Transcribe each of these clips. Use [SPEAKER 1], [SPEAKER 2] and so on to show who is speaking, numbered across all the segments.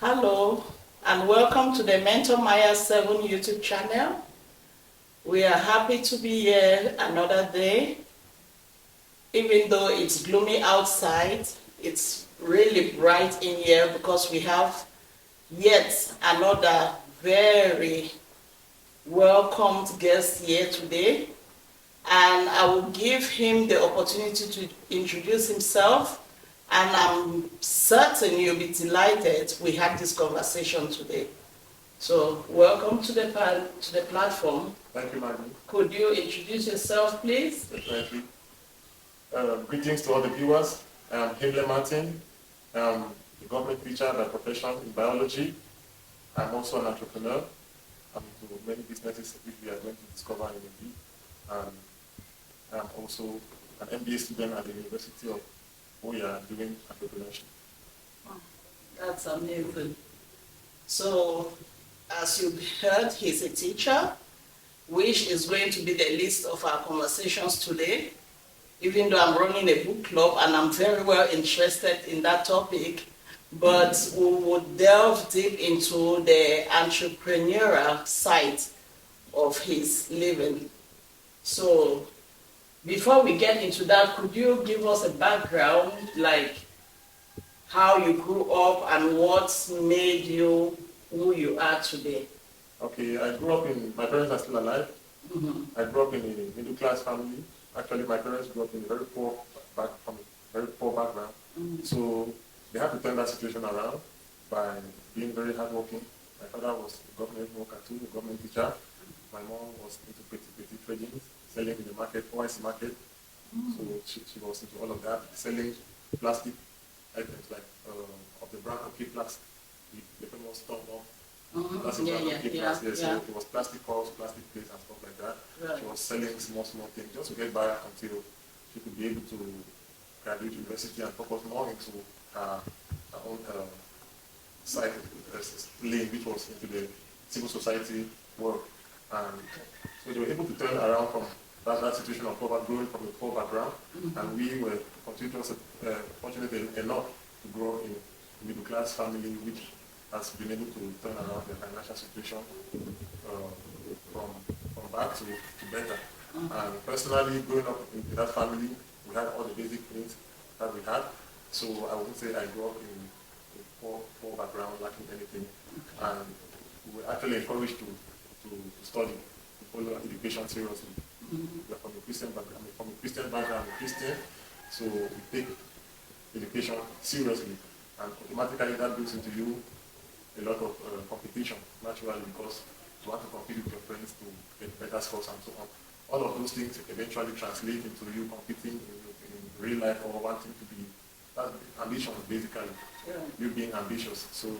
[SPEAKER 1] Hello, and welcome to the Mentor Maya 7 YouTube channel. We are happy to be here another day. Even though it's gloomy outside, it's really bright in here because we have yet another very welcomed guest here today. And I will give him the opportunity to introduce himself. And I'm certain you'll be delighted we had this conversation today. So, welcome to the platform.
[SPEAKER 2] Thank you, Maggie.
[SPEAKER 1] Could you introduce yourself, please?
[SPEAKER 2] Definitely. Greetings to all the viewers. I'm Hemle Martin. I'm a government teacher by profession in biology. I'm also an entrepreneur. I'm into many businesses which we are going to discover in a bit. And I'm also an MBA student at the University of Oya doing entrepreneurship.
[SPEAKER 1] Oh, that's amazing. So, as you heard, he's a teacher, which is going to be the list of our conversations today. Even though I'm running a book club and I'm very well interested in that topic, but we would delve deep into the entrepreneurial side of his living. So, before we get into that, could you give us a background, like how you grew up and what made you who you are today?
[SPEAKER 2] Okay, I grew up my parents are still alive. Mm-hmm. I grew up in a middle-class family. Actually, my parents grew up in a very poor background. Mm-hmm. So they had to turn that situation around by being very hardworking. My father was a government worker too, a government teacher. My mom was into petty trading, selling in the market, OIC market. Mm. So she was into all of that, selling plastic items like of the brand of Plastic, the famous Storm off. So it was plastic cups, plastic plates and stuff like that. Right. She was selling small things just to get by until she could be able to graduate university and focus more into her own side lane, which was into the civil society work. And so they were able to turn around from that situation of growing from a poor background, mm-hmm. and we were fortunate enough to grow in a middle-class family which has been able to turn around the financial situation from bad to better. Mm-hmm. And personally, growing up in that family, we had all the basic needs that we had. So I wouldn't say I grew up in a poor background, lacking anything. Okay. And we were actually encouraged to study, to follow education seriously. Mm-hmm. We are from a Christian background. I'm from a Christian background. I'm a Christian, so we take education seriously, and automatically that brings into you a lot of competition naturally, because you want to compete with your friends to get better scores and so on. All of those things eventually translate into you competing in real life or wanting to be ambition, basically. Yeah. You being ambitious. So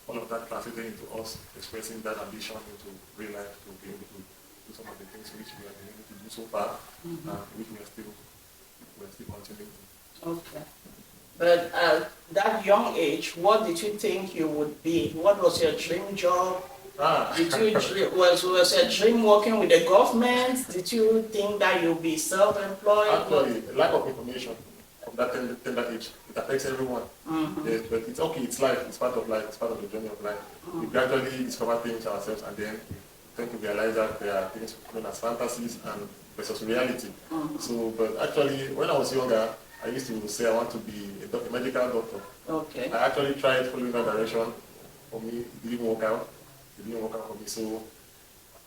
[SPEAKER 2] all of that translated into us expressing that ambition into real life to be able to do some of the things which we have been able to do so far, mm-hmm. Which we are still continuing to.
[SPEAKER 1] Okay. But at that young age, what did you think you would be? What was your dream job? Was your dream working with the government? Did you think that you'll be self-employed?
[SPEAKER 2] Actually, lack of information from that tender age, it affects everyone. Mm-hmm. Yes, but it's okay, it's life, it's part of life, it's part of the journey of life. Mm-hmm. We gradually discover things ourselves, and then we tend to realize that there are things known as fantasies and versus reality. Mm-hmm. So, but actually, when I was younger, I used to say I want to be a medical doctor. Okay. I actually tried following that direction. For me, it didn't work out. It didn't work out for me. So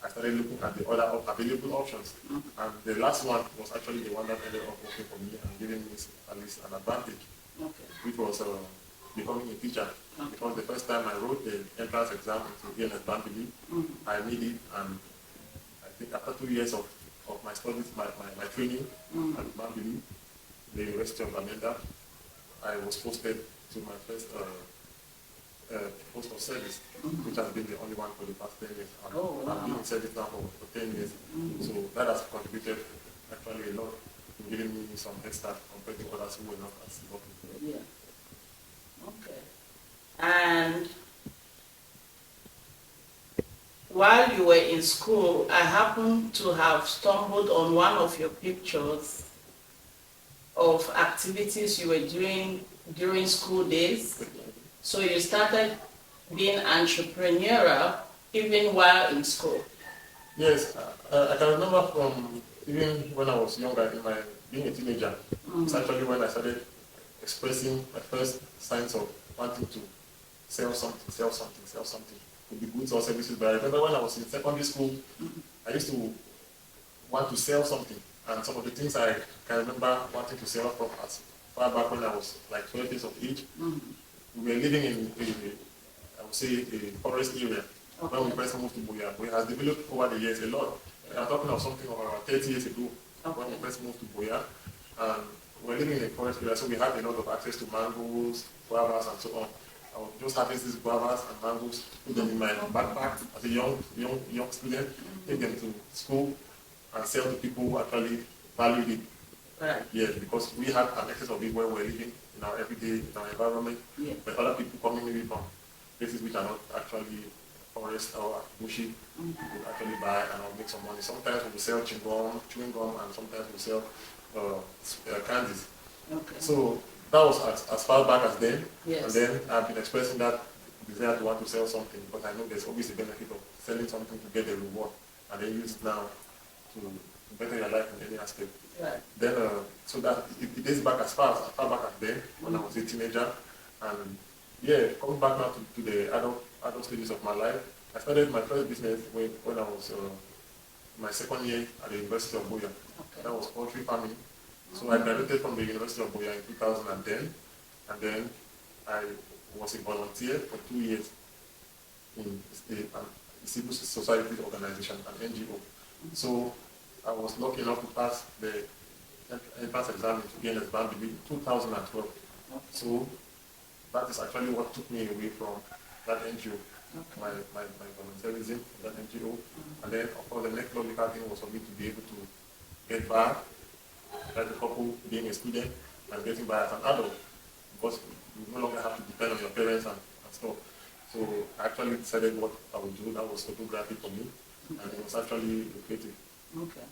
[SPEAKER 2] I started looking at the other available options. Mm-hmm. And the last one was actually the one that ended up working for me and giving me at least an advantage, okay. Which was becoming a teacher. Okay. It was the first time I wrote the entrance exam into ELS Bambili. Mm-hmm. I made it, and I think after 2 years of my studies, my training, mm-hmm. at Bambili, the University of Amenda, I was posted to my first post of service, mm-hmm. which has been the only one for the past 10 years. I've been in service now for 10 years, mm-hmm. So that has contributed actually a lot to giving me some head start compared to others who were not as lucky.
[SPEAKER 1] Yeah. Okay. And while you were in school, I happened to have stumbled on one of your pictures of activities you were doing during school days. So you started being entrepreneurial even while in school?
[SPEAKER 2] Yes, I can remember from even when I was younger, in my being a teenager, it's actually when I started expressing my first signs of wanting to sell something, sell something, sell something. Could be goods or services. But I remember when I was in secondary school, I used to want to sell something. And some of the things I can remember wanting to sell from as far back when I was like 12 years of age. We were living in I would say, a forest area.
[SPEAKER 1] Okay.
[SPEAKER 2] When we first moved to Boya. But it has developed over the years a lot. I'm talking of something of about 30 years ago, when we first moved to Boya. And we're living in a forest area, so we had a lot of access to mangoes, guavas, and so on. I would just harvest these guavas and mangoes, put them in my backpack as a young student, take them to school, and sell to people who actually valued it.
[SPEAKER 1] Right.
[SPEAKER 2] Yes, because we had an excess of it where we're living in our everyday, in our environment.
[SPEAKER 1] Yeah.
[SPEAKER 2] But other people coming maybe from places which are not actually forest or bushy, would actually buy and make some money. Sometimes we sell chewing gum, and sometimes we sell candies.
[SPEAKER 1] Okay.
[SPEAKER 2] So that was as far back as then.
[SPEAKER 1] Yes.
[SPEAKER 2] And then I've been expressing that desire to want to sell something, because I know there's always a benefit of selling something to get a reward, and then use it now to better your life in any aspect.
[SPEAKER 1] Right.
[SPEAKER 2] Then, so that it dates back as far back as then, when I was a teenager. And yeah, coming back now to the adult stages of my life, I started my first business when I was my second year at the University of Boya.
[SPEAKER 1] Okay.
[SPEAKER 2] That was poultry farming. So I graduated from the University of Boya in 2010, and then I was a volunteer for 2 years in a civil society organization, an NGO. So I was lucky enough to pass the entrance exam into ENS Band in 2012. So that is actually what took me away from that NGO, my volunteerism in that NGO. And then, of course, the next logical thing was for me to be able to get by, like a couple being a student and getting by as an adult, because you no longer have to depend on your parents and stuff. So I actually decided what I would do. That was photography for me, and it was actually lucrative.
[SPEAKER 1] Okay.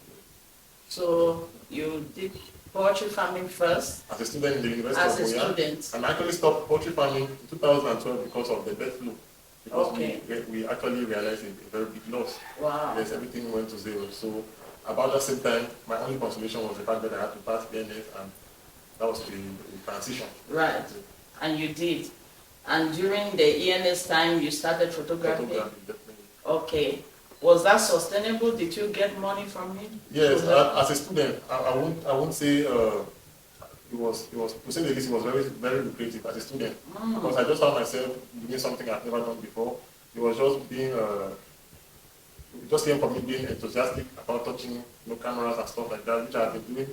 [SPEAKER 1] So you did poultry farming first?
[SPEAKER 2] As a student in the University
[SPEAKER 1] As
[SPEAKER 2] of
[SPEAKER 1] a
[SPEAKER 2] Boya,
[SPEAKER 1] student.
[SPEAKER 2] and I actually stopped poultry farming in 2012 because of the bird flu. Because
[SPEAKER 1] Okay.
[SPEAKER 2] we actually realized a very big loss.
[SPEAKER 1] Wow.
[SPEAKER 2] Yes, everything went to zero. So about that same time, my only consolation was the fact that I had to pass BNF, and that was the transition.
[SPEAKER 1] Right. And you did. And during the ENS time, you started photography?
[SPEAKER 2] Photography, definitely.
[SPEAKER 1] Okay. Was that sustainable? Did you get money from it?
[SPEAKER 2] Yes, as a student, I won't say it was to say the least, it was very lucrative as a student, because I just found myself doing something I've never done before. It was just being it just came from me being enthusiastic about touching cameras and stuff like that, which I had been doing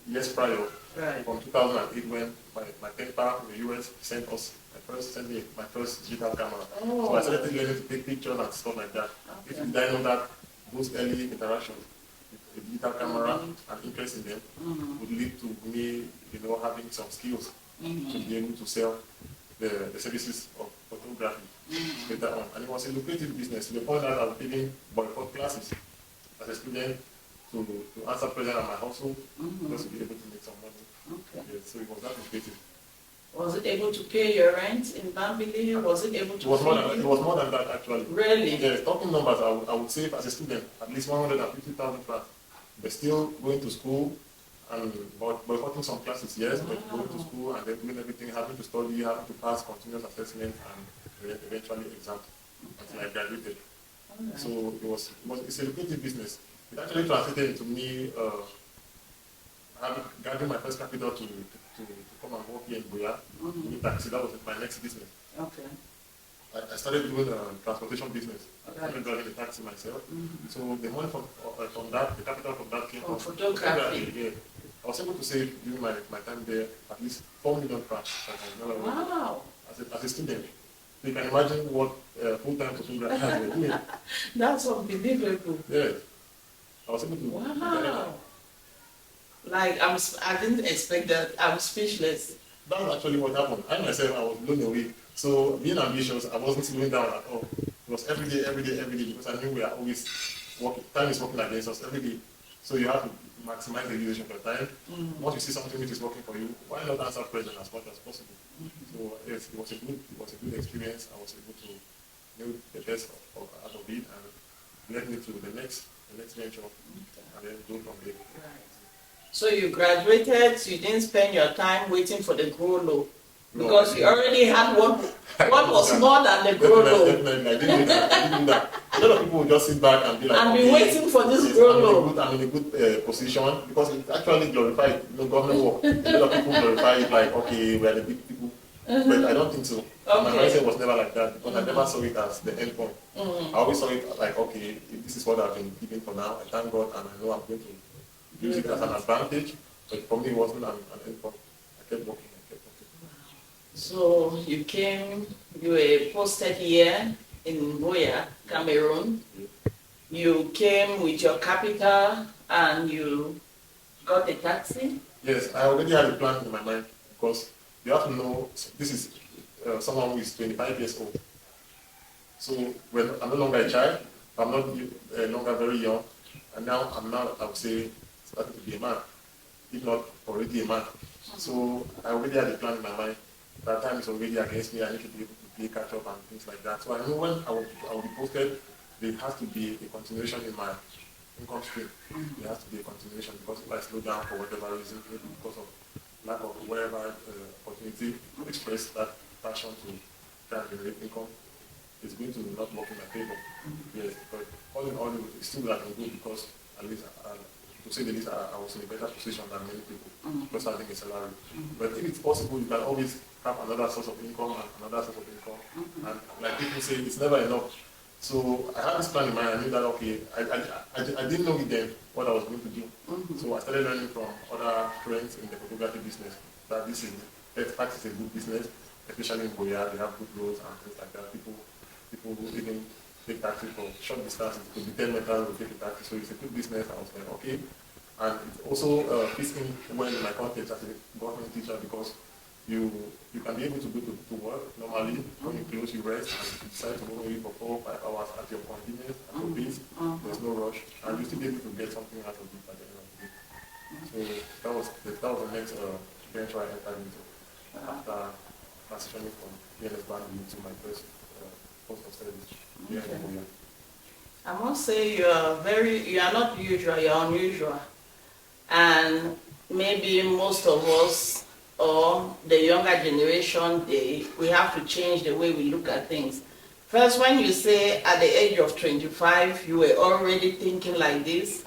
[SPEAKER 2] years prior.
[SPEAKER 1] Right.
[SPEAKER 2] From 2008, when my pen pal in the US sent me my first digital camera.
[SPEAKER 1] Oh.
[SPEAKER 2] So I started learning to take pictures and stuff like that.
[SPEAKER 1] Okay.
[SPEAKER 2] If I know that those early interactions with the digital camera and interest in them would lead to me, having some skills to be able to sell the services of photography later on. And it was a lucrative business to the point that I was even boycott classes as a student to answer pressure at my household, just to be able to make some money.
[SPEAKER 1] Okay.
[SPEAKER 2] Yeah, so it was that lucrative.
[SPEAKER 1] Was it able to pay your rent in Bambili? Was it able to
[SPEAKER 2] It was
[SPEAKER 1] feed you?
[SPEAKER 2] more than that, actually.
[SPEAKER 1] Really?
[SPEAKER 2] Yeah, talking numbers, I would say as a student, at least 150,000 francs. But still going to school and boycotting some classes, yes, but going to school and then doing everything, having to study, having to pass continuous assessment and eventually exams until I graduated.
[SPEAKER 1] Right.
[SPEAKER 2] So it's a lucrative business. It actually translated into me gathering my first capital to come and work here in Boya, in taxi. That was my next business.
[SPEAKER 1] Okay.
[SPEAKER 2] I started doing transportation business. I
[SPEAKER 1] Right.
[SPEAKER 2] started driving a taxi myself. So the money from that, the capital from that came
[SPEAKER 1] From
[SPEAKER 2] from
[SPEAKER 1] photography.
[SPEAKER 2] Yeah. I was able to save during my time there at least 4 million francs.
[SPEAKER 1] Wow.
[SPEAKER 2] As a student. So you can imagine what full-time photographers were doing.
[SPEAKER 1] That's unbelievable.
[SPEAKER 2] Yeah. I was able to.
[SPEAKER 1] Wow. Like, I didn't expect that. I'm speechless.
[SPEAKER 2] That's actually what happened. I myself, I was blown away. So being ambitious, I wasn't slowing down at all. It was every day, because I knew we are always working. Time is working against us every day. So you have to maximize the utilization of your time. Once you see something which is working for you, why not answer questions as much as possible? So yes, it was a good experience. I was able to know the best out of it and led me to the next venture, and then go from there.
[SPEAKER 1] Right. So you graduated, you didn't spend your time waiting for the grow low, because you already had what was more than the grow low.
[SPEAKER 2] Definitely, I didn't do that. A lot of people will just sit back and be like,
[SPEAKER 1] and be waiting for this grow low.
[SPEAKER 2] I'm in a good position, because it's actually glorified. Government work. A lot of people glorify it like, okay, we are the big people. But I don't think so. Okay. My mindset was never like that, because I never saw it as the end point. I always saw it like, okay, if this is what I've been given for now, I thank God, and I know I'm going to use it as an advantage. But for me, it wasn't an end point. I kept working.
[SPEAKER 1] So you were posted here in Buea, Cameroon. You came with your capital and you got a taxi?
[SPEAKER 2] Yes, I already had a plan in my mind, because you have to know this is someone who is 25 years old. So when I'm no longer a child, I'm not longer very young, and now I would say, starting to be a man, if not already a man. So I already had a plan in my mind. That time is already against me. I need to be able to play catch up and things like that. So I know when I will be posted, there has to be a continuation in my income stream. There has to be a continuation, because if I slow down for whatever reason, maybe because of lack of whatever opportunity to express that passion to try and generate income, it's going to not work in my favor. Yes, but all in all, it's still that good, because at least to say the least, I was in a better position than many people, just having a salary. But if it's possible, you can always have another source of income and another source of income. And like people say, it's never enough. So I had this plan in mind. I knew that, okay, I didn't know it then what I was going to do. So I started learning from other friends in the photography business that this is a good business, especially in Buea. They have good roads and things like that. People even take taxi for short distances. It could be 10 meters to take a taxi. So it's a good business. I was like, okay. And it also fits in well in my context as a government teacher, because you can be able to go to work normally. When you close, you rest, and you decide to go away for 4 or 5 hours at your convenience, at your pace. There's no rush, and you still be able to get something out of it at the end of the day. So that was the next venture I entered into after transitioning from ENS Bank to my first post of service here in Buea.
[SPEAKER 1] I must say you are not usual, you are unusual. And maybe most of us, or the younger generation, we have to change the way we look at things. First, when you say at the age of 25, you were already thinking like this,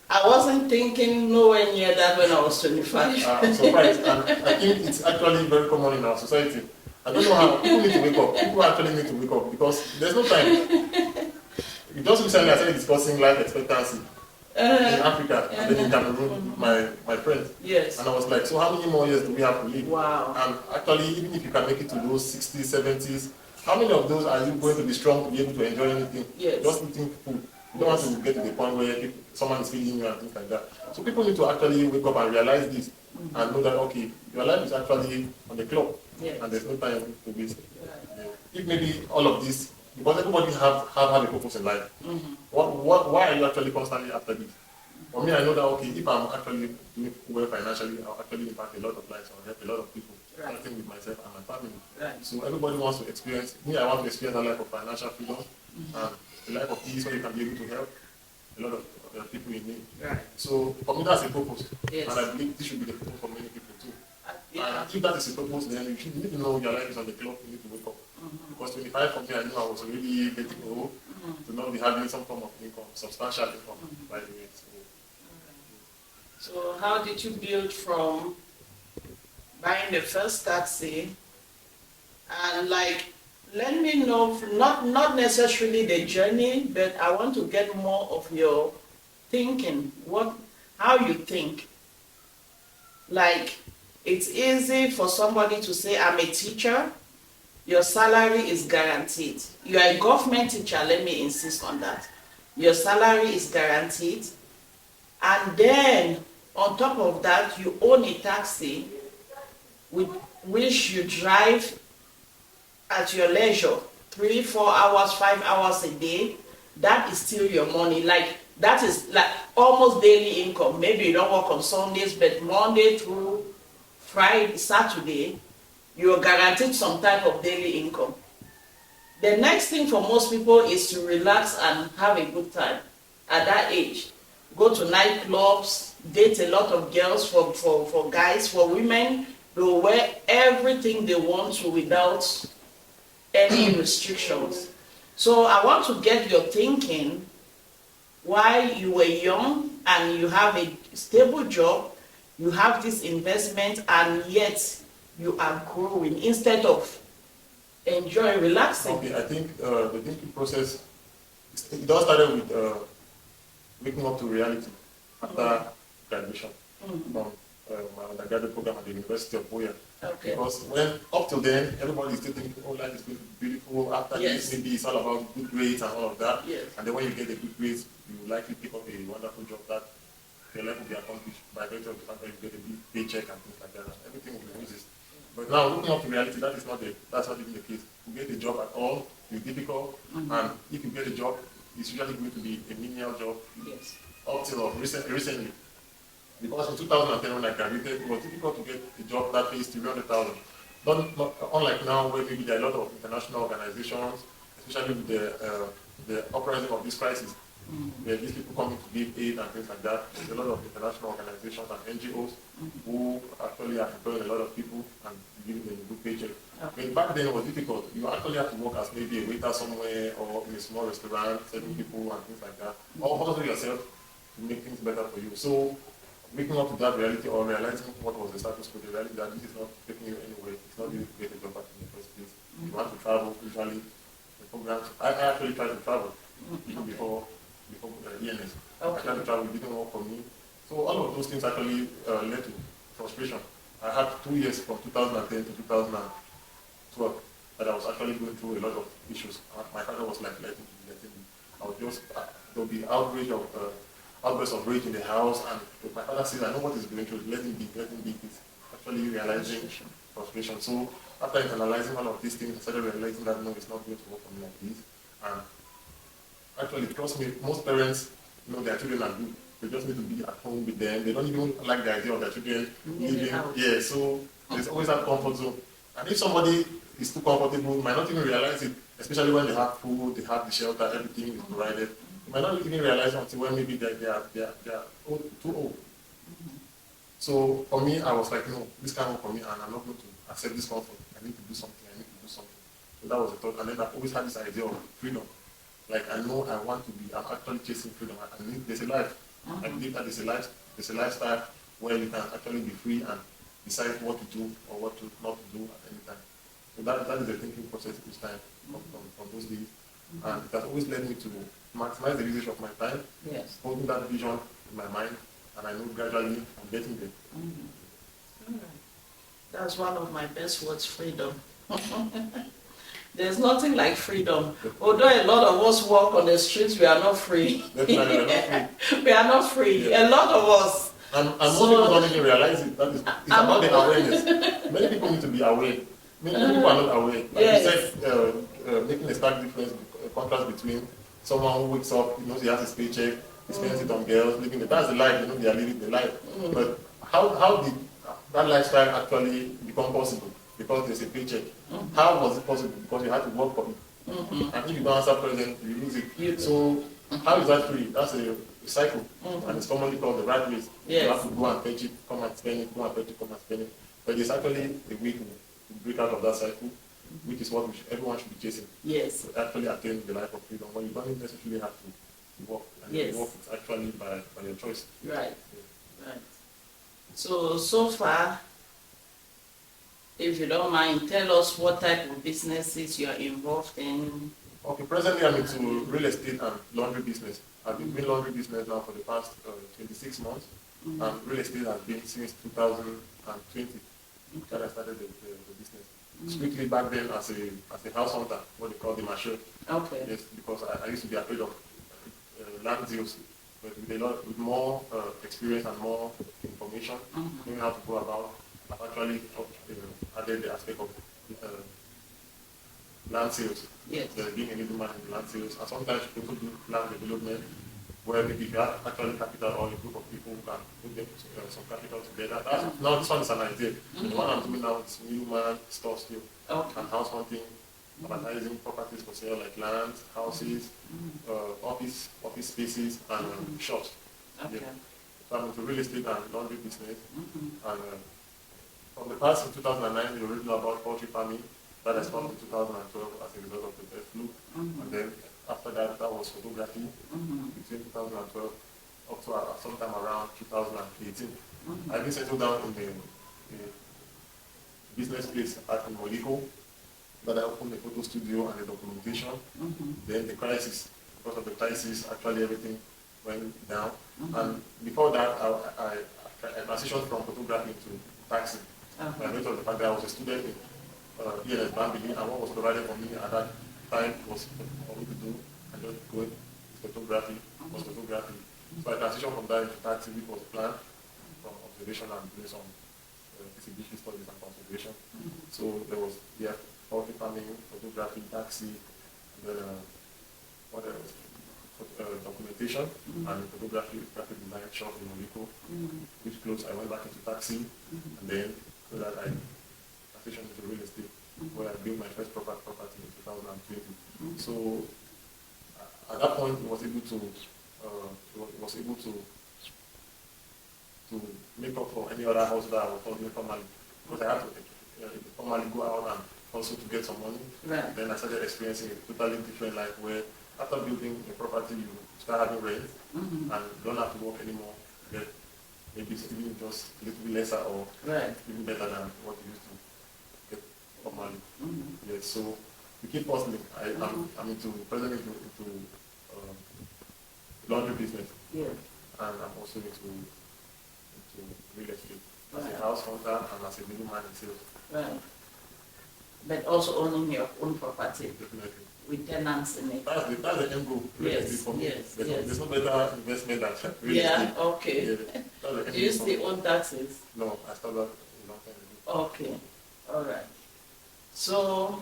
[SPEAKER 1] I wasn't thinking nowhere near that when I was 25.
[SPEAKER 2] I'm surprised, and I think it's actually very common in our society. I don't know how people need to wake up. People actually need to wake up, because there's no time. Just recently I started discussing life expectancy in Africa and then in Cameroon, my friends.
[SPEAKER 1] Yes.
[SPEAKER 2] And I was like, so how many more years do we have to live?
[SPEAKER 1] Wow.
[SPEAKER 2] And actually, even if you can make it to those 60s, 70s, how many of those are you going to be strong to be able to enjoy anything?
[SPEAKER 1] Yes.
[SPEAKER 2] Just eating food. You don't want to get to the point where someone is feeding you and things like that. So people need to actually wake up and realize this and know that, okay, your life is actually on the clock.
[SPEAKER 1] Yes.
[SPEAKER 2] And there's no time to waste. Right. If maybe all of this, because everybody have a purpose in life. Why are you actually constantly after this? For me, I know that, okay, if I'm actually doing well financially, I'll actually impact a lot of lives, I'll help a lot of people, starting with myself and my family. Right. So everybody wants to experience, I want to experience a life of financial freedom, and a life of ease where you can be able to help a lot of people in need. Right. So for me, that's a purpose. Yes. And I believe this should be the purpose for many people too. And if that is a purpose, then you need to know your life is on the clock, you need to wake up. Because 25 for me, I knew I was already getting old to not be having some form of income, substantial income, by the way.
[SPEAKER 1] So how did you build from buying the first taxi, and let me know, not necessarily the journey, but I want to get more of your thinking, how you think. Like, it's easy for somebody to say, I'm a teacher, your salary is guaranteed. You are a government teacher, let me insist on that. Your salary is guaranteed, and then on top of that, you own a taxi with which you drive at your leisure, 3, 4 hours, 5 hours a day. That is still your money. Like, That is like almost daily income. Maybe you don't work on Sundays, but Monday through Friday, Saturday, you're guaranteed some type of daily income. The next thing for most people is to relax and have a good time at that age. Go to nightclubs, date a lot of girls, for guys, for women. They'll wear everything they want to without any restrictions. So I want to get your thinking while you were young and you have a stable job, you have this investment, and yet you are growing instead of enjoying, relaxing.
[SPEAKER 2] Okay, I think the thinking process, it all started with waking up to reality after graduation from my undergraduate program at the University of Boya.
[SPEAKER 1] Okay.
[SPEAKER 2] Because when up till then, everybody is still thinking, oh, life is going to be beautiful. After
[SPEAKER 1] Yes.
[SPEAKER 2] this, maybe it's all about good grades and all of that.
[SPEAKER 1] Yes.
[SPEAKER 2] And then when you get the good grades, you will likely pick up a wonderful job that your life will be accomplished by virtue of the fact that you get a big paycheck and things like that. Everything will be roses. But now, looking up to reality, that's not even the case. To get a job at all is difficult, and if you get a job, it's usually going to be a menial job.
[SPEAKER 1] Yes.
[SPEAKER 2] Up till recently. Because in 2010 when I graduated, it was difficult to get a job that pays 300,000. Not unlike now, where maybe there are a lot of international organizations, especially with the uprising of this crisis, where these people coming to give aid and things like that. There's a lot of international organizations and NGOs who actually are employing a lot of people and giving them a good paycheck.
[SPEAKER 1] Okay.
[SPEAKER 2] But back then it was difficult. You actually have to work as maybe a waiter somewhere or in a small restaurant, serving people and things like that. Or hustle yourself to make things better for you. So waking up to that reality or realizing what was the status quo, the reality that this is not taking you anywhere, it's not easy to get a job back in the first place. You want to travel, usually the programs. I actually tried to travel even before ENS.
[SPEAKER 1] Okay.
[SPEAKER 2] I tried to travel, it didn't work for me. So all of those things actually led to frustration. I had 2 years from 2010 to 2012 that I was actually going through a lot of issues. My father was like letting me. I was just, there'll be outbursts of rage in the house, and my father says, I know what he's going through, let him be. He's actually realizing frustration. So after internalizing all of these things, I started realizing that no, it's not going to work for me like this. And actually, trust me, most parents know their children are good. They just need to be at home with them. They don't even like the idea of their children living. Yeah, so there's always that comfort zone. And if somebody is too comfortable, might not even realize it, especially when they have food, they have the shelter, everything is provided. You might not even realize until when maybe they are too old. So for me, I was like, no, this can't work for me, and I'm not going to accept this comfort. I need to do something. So that was the thought. And then I've always had this idea of freedom. Like I know I want to be. I'm actually chasing freedom. There's a life. I believe that there's a lifestyle where you can actually be free and decide what to do or what to not to do at any time. So that is the thinking process each time from those days. And it has always led me to maximize the usage of my time,
[SPEAKER 1] Yes.
[SPEAKER 2] holding that vision in my mind, and I know gradually I'm getting there.
[SPEAKER 1] All right. That's one of my best words, freedom. There's nothing like freedom. Although a lot of us walk on the streets, we are not free.
[SPEAKER 2] Definitely, we're not free.
[SPEAKER 1] We are not free.
[SPEAKER 2] Yeah.
[SPEAKER 1] A lot of us.
[SPEAKER 2] And most people don't even realize it. It's about the awareness. Many people need to be aware. Many people are not aware. Like
[SPEAKER 1] Yes.
[SPEAKER 2] you said, making a stark difference, a contrast between someone who wakes up, he knows he has his paycheck, he spends it on girls, that's the life, they are living the life. But how did that lifestyle actually become possible? Because there's a paycheck. How was it possible? Because you had to work for it. And if you don't answer present, you lose it. So how is that free? That's a cycle. And it's commonly called the rat race.
[SPEAKER 1] Yes.
[SPEAKER 2] You have to go and fetch it, come and spend it, go and fetch it, come and spend it. But there's actually a way to break out of that cycle, which is what everyone should be chasing.
[SPEAKER 1] Yes.
[SPEAKER 2] To actually attain the life of freedom, when you don't necessarily have to work. And
[SPEAKER 1] Yes.
[SPEAKER 2] work is actually by your choice.
[SPEAKER 1] Right. Right. So far, if you don't mind, tell us what type of businesses you are involved in.
[SPEAKER 2] Okay, presently I'm into real estate and laundry business. I've been doing laundry business now for the past 26 months, and real estate has been since 2020 that I started the business. Strictly back then as a house hunter, what they call the marshal.
[SPEAKER 1] Okay.
[SPEAKER 2] Yes, because I used to be afraid of land deals, but with more experience and more information, knowing how to go about, I've actually added the aspect of land sales.
[SPEAKER 1] Yes.
[SPEAKER 2] Being a middleman in land sales, and sometimes you also do land development, where maybe if you have actually capital or a group of people who can put them some capital together. That's now this one is an idea. The one I'm doing now is middleman store still and house hunting, advertising properties for sale like land, houses, office spaces, and shops.
[SPEAKER 1] Okay.
[SPEAKER 2] Yeah. So I'm into real estate and laundry business. And from the past in 2009, the original about poultry farming that I stopped in 2012 as a result of the bird flu. And then after that, that was photography between 2012 up to sometime around 2018. I then settled down in the business place at Moliko, that I opened a photo studio and a documentation. Then the crisis, because of the crisis, actually everything went down. And before that, I transitioned from photography to taxi. By virtue of the fact that I was a student in ELS Bambili, and what was provided for me at that time was for me to do and just go with photography, So I transitioned from that into taxi, which was planned from observation and doing some exhibition studies and conservation. So there was poultry farming, photography, taxi, and then what else? Documentation and photography, graphic design shop in Moliko, which closed. I went back into taxi, and then so that I transitioned into real estate, where I built my first property in 2020. So at that point, it was able to make up for any other house that I was holding formally, because I had to formally go out and also to get some money.
[SPEAKER 1] Right.
[SPEAKER 2] Then I started experiencing a totally different life where after building a property, you start having rent and don't have to work anymore. Get maybe even just a little bit lesser or even better than what you used to get formally. Yes, so we keep hustling. I'm presently into laundry business.
[SPEAKER 1] Yeah.
[SPEAKER 2] And I'm also into real estate as a house hunter and as a middleman in sales.
[SPEAKER 1] Right. But also owning your own property.
[SPEAKER 2] Definitely.
[SPEAKER 1] With tenants in it.
[SPEAKER 2] That's the end goal. Real estate for me. There's no better investment than real estate.
[SPEAKER 1] Okay.
[SPEAKER 2] Yeah,
[SPEAKER 1] do you still own taxes?
[SPEAKER 2] No, I started a long time ago.
[SPEAKER 1] Okay. All right. So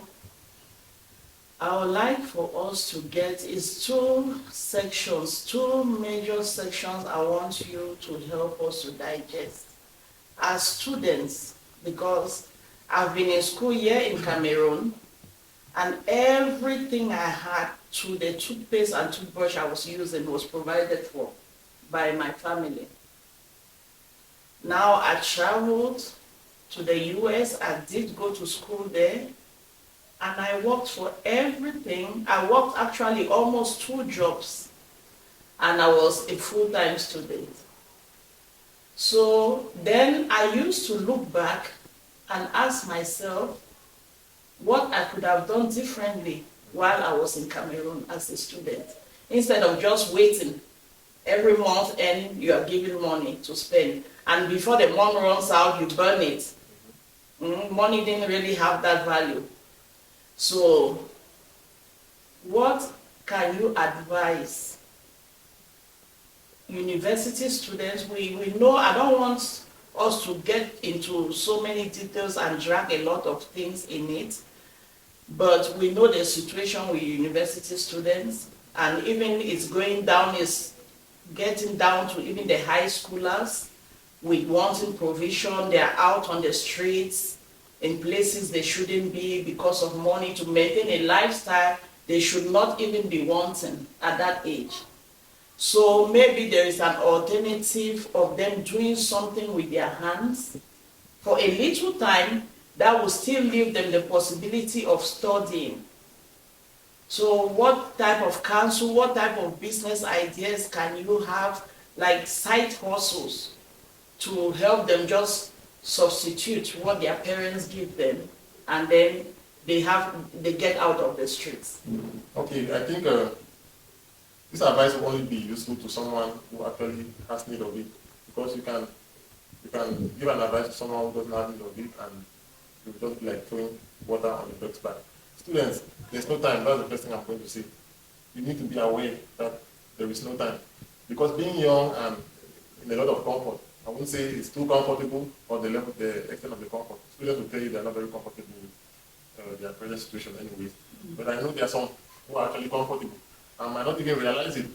[SPEAKER 1] I would like for us to get is two major sections I want you to help us to digest. As students, because I've been in school here in Cameroon, and everything I had to the toothpaste and toothbrush I was using was provided for by my family. Now I traveled to the US, I did go to school there, and I worked for everything. I worked actually almost 2 jobs, and I was a full-time student. So then I used to look back and ask myself what I could have done differently while I was in Cameroon as a student. Instead of just waiting, every month and you are given money to spend, and before the month runs out, you burn it. Money didn't really have that value. So what can you advise university students? We know, I don't want us to get into so many details and drag a lot of things in it, but we know the situation with university students, and even it's going down, is getting down to even the high schoolers with wanting provision. They are out on the streets in places they shouldn't be because of money to maintain a lifestyle they should not even be wanting at that age. So maybe there is an alternative of them doing something with their hands for a little time that will still leave them the possibility of studying. So what type of counsel, what type of business ideas can you have, like side hustles, to help them just substitute what their parents give them, and then they get out of the streets?
[SPEAKER 2] Okay, I think this advice will only be useful to someone who actually has need of it, because you can give an advice to someone who doesn't have need of it, and you just be like throwing water on the dog's back. Students, there's no time. That's the first thing I'm going to say. You need to be aware that there is no time, because being young and in a lot of comfort, I won't say it's too comfortable or the extent of the comfort. Students will tell you they're not very comfortable with their present situation anyways. But I know there are some who are actually comfortable and might not even realize it.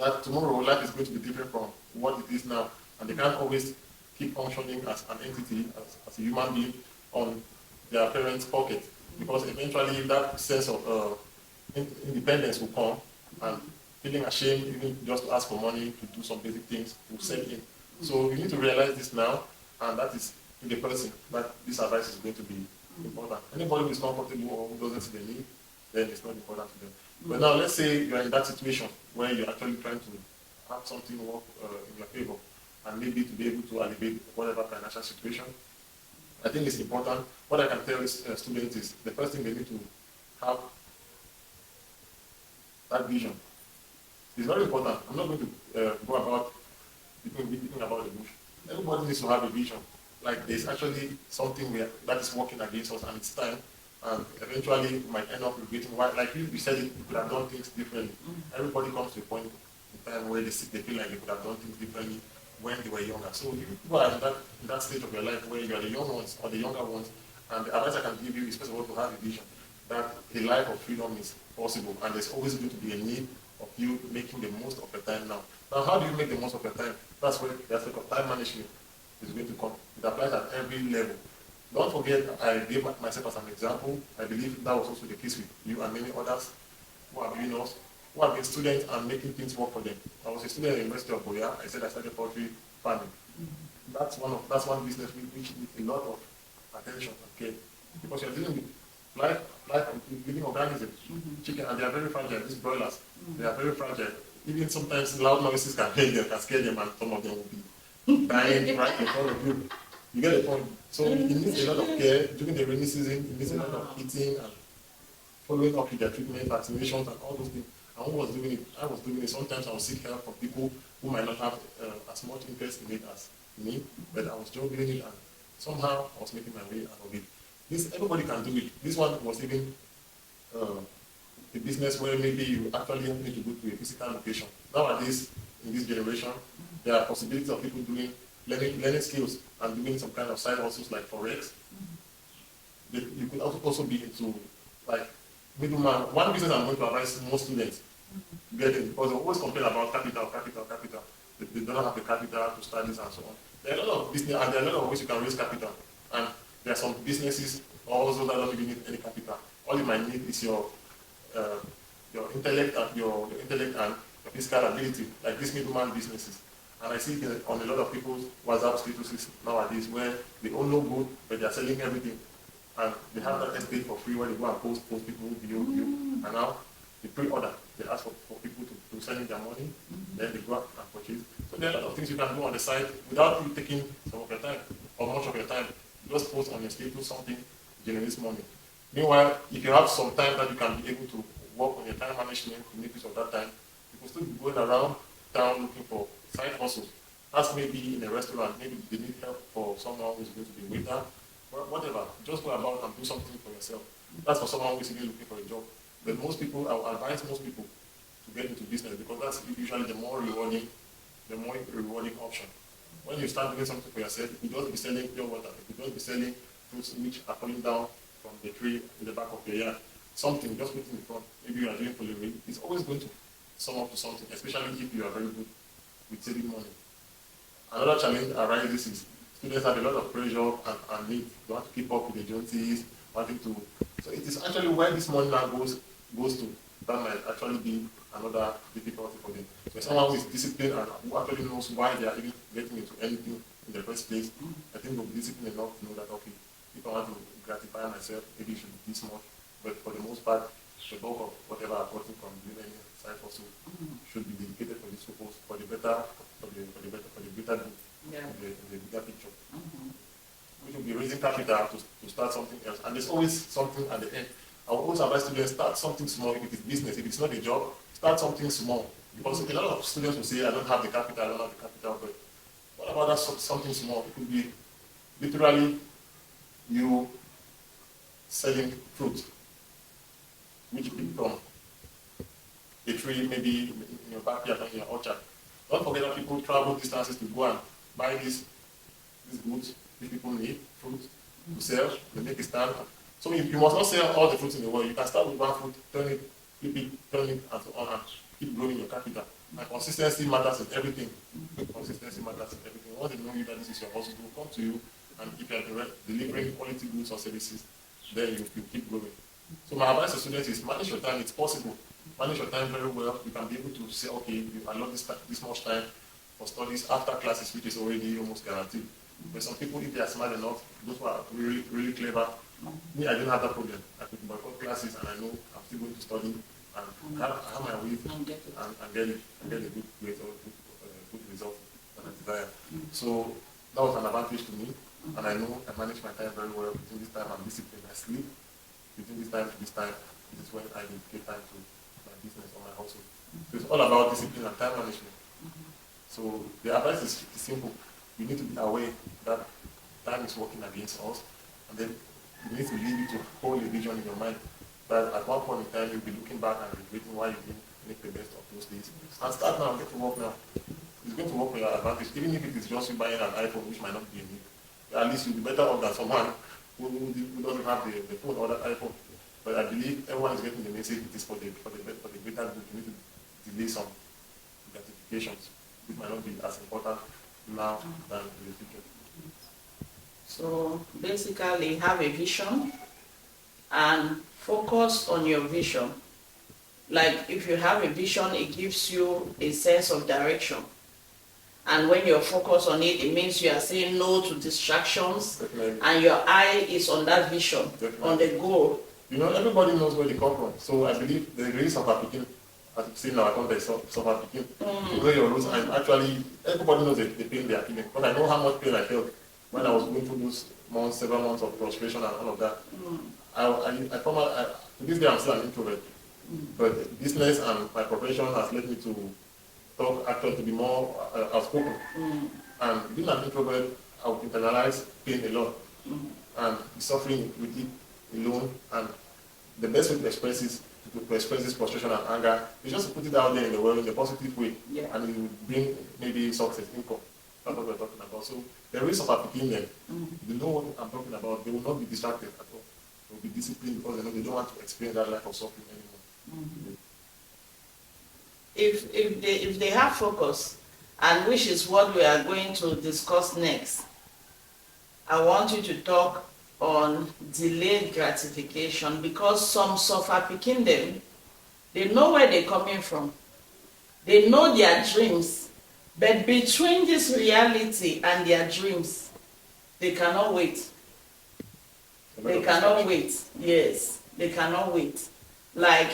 [SPEAKER 2] that tomorrow life is going to be different from what it is now, and they can't always keep functioning as an entity, as a human being on their parents' pocket, because eventually that sense of independence will come, and feeling ashamed even just to ask for money to do some basic things will set in. So you need to realize this now, and that is in the person that this advice is going to be important. Anybody who is comfortable or who doesn't see the need, then it's not important to them. But now let's say you're in that situation where you're actually trying to have something work in your favor, and maybe to be able to alleviate whatever financial situation. I think it's important. What I can tell students is the first thing they need to have that vision. It's very important. I'm not going to go about beating about the bush. Everybody needs to have a vision. Like there's actually something that is working against us, and it's time. And eventually we might end up regretting why. Like you said, it, we could have done things differently. Everybody comes to a point in time where they feel like they could have done things differently when they were younger. So you are in that stage of your life where you are the young ones or the younger ones, and the advice I can give you is first of all to have a vision that a life of freedom is possible, and there's always going to be a need of you making the most of your time now. Now, how do you make the most of your time? That's where the aspect of time management is going to come. It applies at every level. Don't forget, I gave myself as an example. I believe that was also the case with you and many others who have been us, who have been students and making things work for them. I was a student at the University of Boya. I said I started poultry farming. That's one business which needs a lot of attention and care, because you're dealing with life living organisms, chicken, and they are very fragile. These broilers, they are very fragile. Even sometimes loud noises can scare them, and some of them will be dying right in front of you. You get the point. So it needs a lot of care during the rainy season. It needs a lot of eating and following up with their treatment, vaccinations, and all those things. And who was doing it? I was doing it. Sometimes I would seek help from people who might not have as much interest in it as me, but I was juggling it, and somehow I was making my way out of it. Everybody can do it. This one was even a business where maybe you actually need to go to a physical location. Nowadays, in this generation, there are possibilities of people learning skills and doing some kind of side hustles like forex. You could also be into like middleman. One business I'm going to advise most students to get in, because they always complain about capital. They don't have the capital to study and so on. There are a lot of business, and there are a lot of ways you can raise capital. And there are some businesses also that don't even need any capital. All you might need is your intellect and your physical ability, like these middleman businesses. And I see it on a lot of people's WhatsApp statuses nowadays where they own no good, but they are selling everything. And they have that estate for free where they go and post people, view. And now they pre-order. They ask for people to send in their money, then they go out and purchase. So there are a lot of things you can do on the side without you taking some of your time or much of your time. Just post on your status something, generates money. Meanwhile, if you have some time that you can be able to work on your time management to make use of that time, you can still be going around town looking for side hustles. That's maybe in a restaurant, maybe they need help for someone who's going to be a waiter, whatever. Just go about and do something for yourself. That's for someone who's even looking for a job. But most people, I will advise most people to get into business, because that's usually the more rewarding option. When you start doing something for yourself, you could just be selling pure water. You could just be selling fruits which are falling down from the tree in the back of your yard. Something, just put in the front. Maybe you are doing polygamy. It's always going to sum up to something, especially if you are very good with saving money. Another challenge arises is students have a lot of pressure and need. They want to keep up with the Joneses, wanting to. So it is actually where this money now goes to. That might actually be another difficulty for them. So someone who is disciplined and who actually knows why they are even getting into anything in the first place, I think they'll be disciplined enough to know that, okay, if I want to gratify myself, maybe it should be this much. But for the most part, the bulk of whatever I've gotten from doing any side hustle should be dedicated for this purpose, for the greater good, the bigger picture. We should be raising capital to start something else. And there's always something at the end. I would always advise students, start something small. If it is business, if it's not a job, start something small. Because a lot of students will say, I don't have the capital, but what about that something small? It could be literally you selling fruit, which you pick from a tree, maybe in your backyard or in your orchard. Don't forget that people travel distances to go and buy these goods which people need, fruit, to sell, they make a stand. So you must not sell all the fruits in the world. You can start with one fruit, turn it, flip it, turn it, and so on, and keep growing your capital. And consistency matters in everything. Consistency matters in everything. Once they know you that this is your hustle, they will come to you, and if you are delivering quality goods or services, then you keep growing. So my advice to students is manage your time. It's possible. Manage your time very well. You can be able to say, okay, you allot this much time for studies after classes, which is already almost guaranteed. But some people, if they are smart enough, those who are really, really clever, me, I didn't have that problem. I could boycott classes, and I know I'm still going to study and have my way and get a good grade or good result that I desire. So that was an advantage to me, and I know I manage my time very well. Between this time and discipline, I sleep. Between this time to this time, this is when I dedicate time to my business or my household. So it's all about discipline and time management. So the advice is simple. You need to be aware that time is working against us, and then you need to leave it to hold a vision in your mind. That at one point in time you'll be looking back and regretting why you didn't make the best of those days. And start now, get to work now. It's going to work for your advantage, even if it is just you buying an iPhone, which might not be a need. At least you'll be better off than someone who doesn't have the phone or the iPhone. But I believe everyone is getting the message. It is for the greater good. You need to delay some gratifications, which might not be as important now than in the future.
[SPEAKER 1] So basically, have a vision and focus on your vision. Like if you have a vision, it gives you a sense of direction. And when you're focused on it, it means you are saying no to distractions.
[SPEAKER 2] Definitely.
[SPEAKER 1] And your eye is on that vision,
[SPEAKER 2] Definitely.
[SPEAKER 1] on the goal.
[SPEAKER 2] You know, everybody knows where they come from. So I believe the release of African, as you see in our context, of African, you know your roots, and actually everybody knows the pain they are feeling. But I know how much pain I felt when I was going through those several months of frustration and all of that. To this day I'm still an introvert. But business and my profession has led me to talk, actually to be more outspoken. And being an introvert, I would internalize pain a lot and be suffering with it alone. And the best way to express this frustration and anger is just to put it out there in the world in a positive way, and it will bring maybe success, income. That's what we're talking about. So the risk of appealing them, they know what I'm talking about. They will not be distracted at all. They will be disciplined because they know they don't want to experience that life of suffering anymore.
[SPEAKER 1] If they have focus, and which is what we are going to discuss next, I want you to talk on delayed gratification, because some suffer picking them. They know where they're coming from. They know their dreams, but between this reality and their dreams, they cannot wait. They cannot wait. Yes, they cannot wait. Like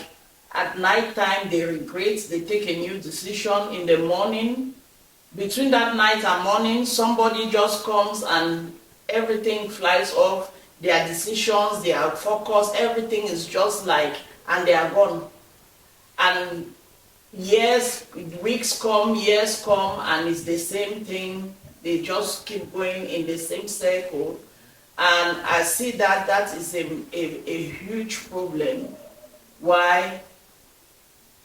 [SPEAKER 1] at night time, they regret, they take a new decision in the morning. Between that night and morning, somebody just comes and everything flies off. Their decisions, their focus, everything is just like, and they are gone. And weeks come, years come, and it's the same thing. They just keep going in the same circle. And I see that is a huge problem why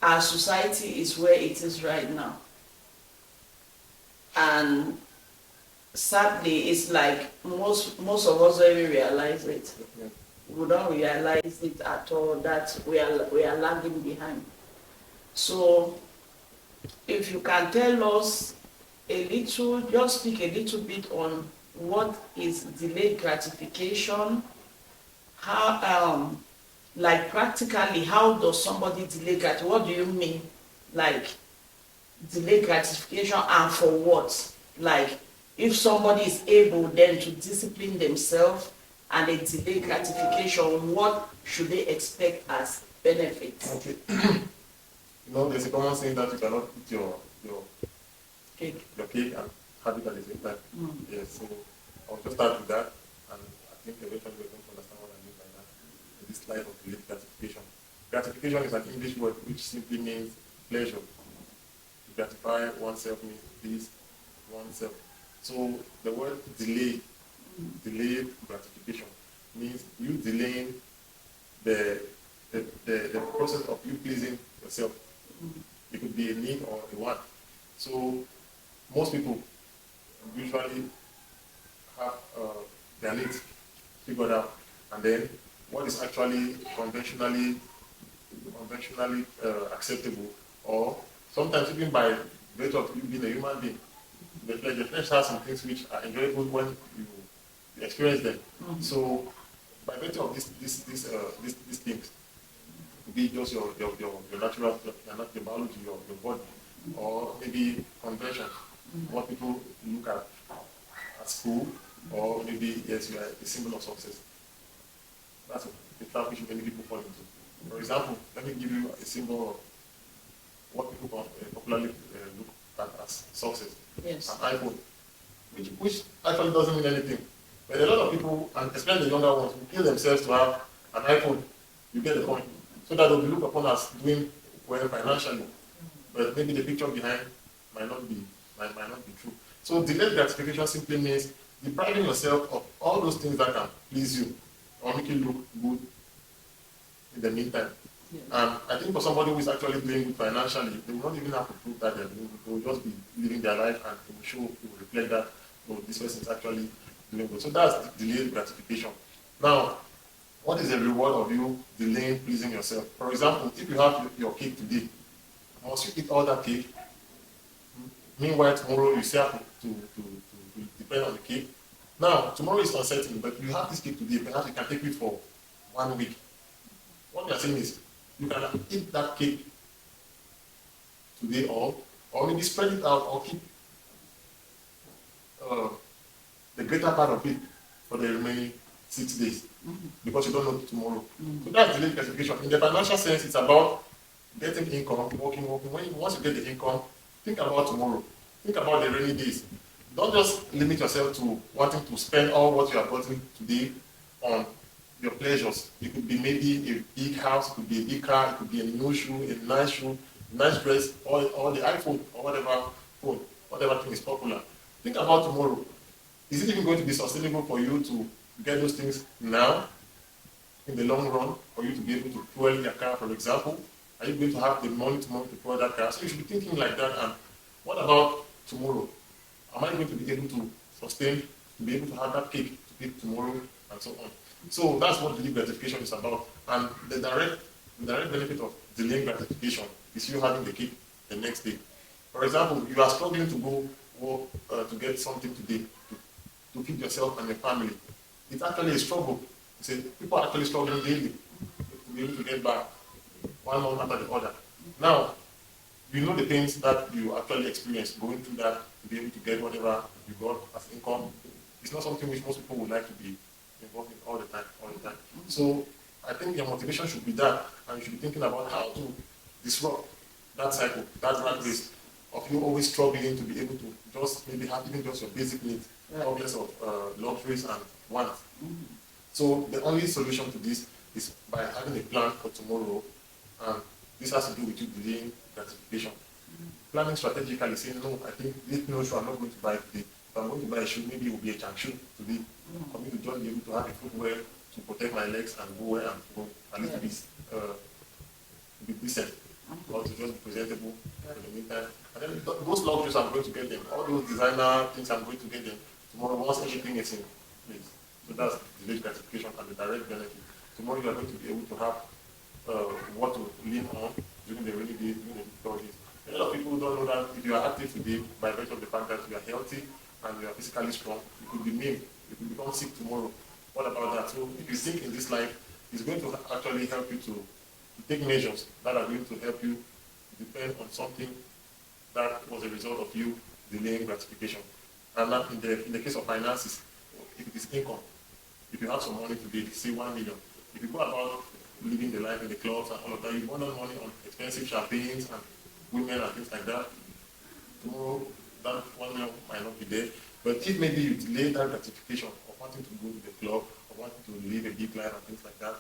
[SPEAKER 1] our society is where it is right now. And sadly, it's like most of us don't even realize it. We don't realize it at all that we are lagging behind. So if you can tell us a little, just speak a little bit on what is delayed gratification, how like practically how does somebody delay gratification? What do you mean, like delayed gratification, and for what? Like if somebody is able then to discipline themselves and they delay gratification, what should they expect as benefits?
[SPEAKER 2] Okay. You know, there's a common saying that you cannot eat your cake and have it at the same time. Yes, so I'll just start with that, and I think eventually we're going to understand what I mean by that in this life of delayed gratification. Gratification is an English word which simply means pleasure. To gratify oneself means please oneself. So the word delayed gratification means you delaying the process of you pleasing yourself. It could be a need or a want. So most people usually have their needs figured out, and then what is actually conventionally acceptable or Sometimes even by virtue of you being a human being, the flesh has some things which are enjoyable when you experience them. So by virtue of these things, it could be just your natural, your biology, your body, or maybe convention, what people look at school, or maybe yes, you are a symbol of success. That's a trap which many people fall into. For example, let me give you a symbol of what people popularly look at as success.
[SPEAKER 1] Yes.
[SPEAKER 2] An iPhone, which actually doesn't mean anything. But a lot of people, and especially the younger ones, will kill themselves to have an iPhone. You get the point. So that they'll be looked upon as doing well financially. But maybe the picture behind might not be true. So delayed gratification simply means depriving yourself of all those things that can please you or make you look good in the meantime.
[SPEAKER 1] Yes.
[SPEAKER 2] And I think for somebody who is actually doing good financially, they will not even have to prove that they're doing good. They will just be living their life and it will show, it will reflect that, oh, this person is actually doing good. So that's delayed gratification. Now, what is the reward of you delaying pleasing yourself? For example, if you have your cake today, must you eat all that cake? Meanwhile, tomorrow you still have to depend on the cake. Now, tomorrow is uncertain, but you have this cake today, perhaps you can take it for 1 week. What you are saying is, you can eat that cake today or maybe spread it out or keep the greater part of it for the remaining 6 days because you don't know tomorrow. So that's delayed gratification. In the financial sense, it's about getting income, working. Once you get the income, think about tomorrow. Think about the rainy days. Don't just limit yourself to wanting to spend all what you have gotten today on your pleasures. It could be maybe a big house, it could be a big car, it could be a new shoe, a nice dress, or the iPhone, or whatever phone, whatever thing is popular. Think about tomorrow. Is it even going to be sustainable for you to get those things now, in the long run, for you to be able to fuel your car, for example? Are you going to have the money tomorrow to fuel that car? So you should be thinking like that. And what about tomorrow? Am I going to be able to sustain, to be able to have that cake to eat tomorrow, and so on? So that's what delayed gratification is about. And the direct benefit of delaying gratification is you having the cake the next day. For example, you are struggling to go work to get something today to feed yourself and your family. It's actually a struggle. People are actually struggling daily to be able to get back one month after the other. Now, you know the pains that you actually experience going through that to be able to get whatever you got as income. It's not something which most people would like to be involved in all the time. So I think your motivation should be that, and you should be thinking about how to disrupt that cycle, that rat race of you always struggling to be able to just maybe have even just your basic needs, regardless of luxuries and wants. So the only solution to this is by having a plan for tomorrow, and this has to do with you delaying gratification. Planning strategically, saying, no, I think this new shoe I'm not going to buy today. If I'm going to buy a shoe, maybe it will be a junk shoe today. For me to just be able to have a footwear to protect my legs and go where I'm going, at least be decent, or to just be presentable in the meantime. And then those luxuries I'm going to get them, all those designer things I'm going to get them tomorrow once everything is in place. So that's delayed gratification and the direct benefit. Tomorrow you are going to be able to have what to lean on during the rainy days, during the difficult days. A lot of people don't know that if you are active today, by virtue of the fact that you are healthy and you are physically strong, you could be maimed, you could become sick tomorrow. What about that? So if you think in this life, it's going to actually help you to take measures that are going to help you depend on something that was a result of you delaying gratification. And that in the case of finances, if it is income, if you have some money today, say 1 million, if you go about living the life in the clubs and all of that, you burn on money on expensive champagnes and women and things like that, tomorrow that 1 million might not be there. But if maybe you delay that gratification of wanting to go to the club or wanting to live a big life and things like that,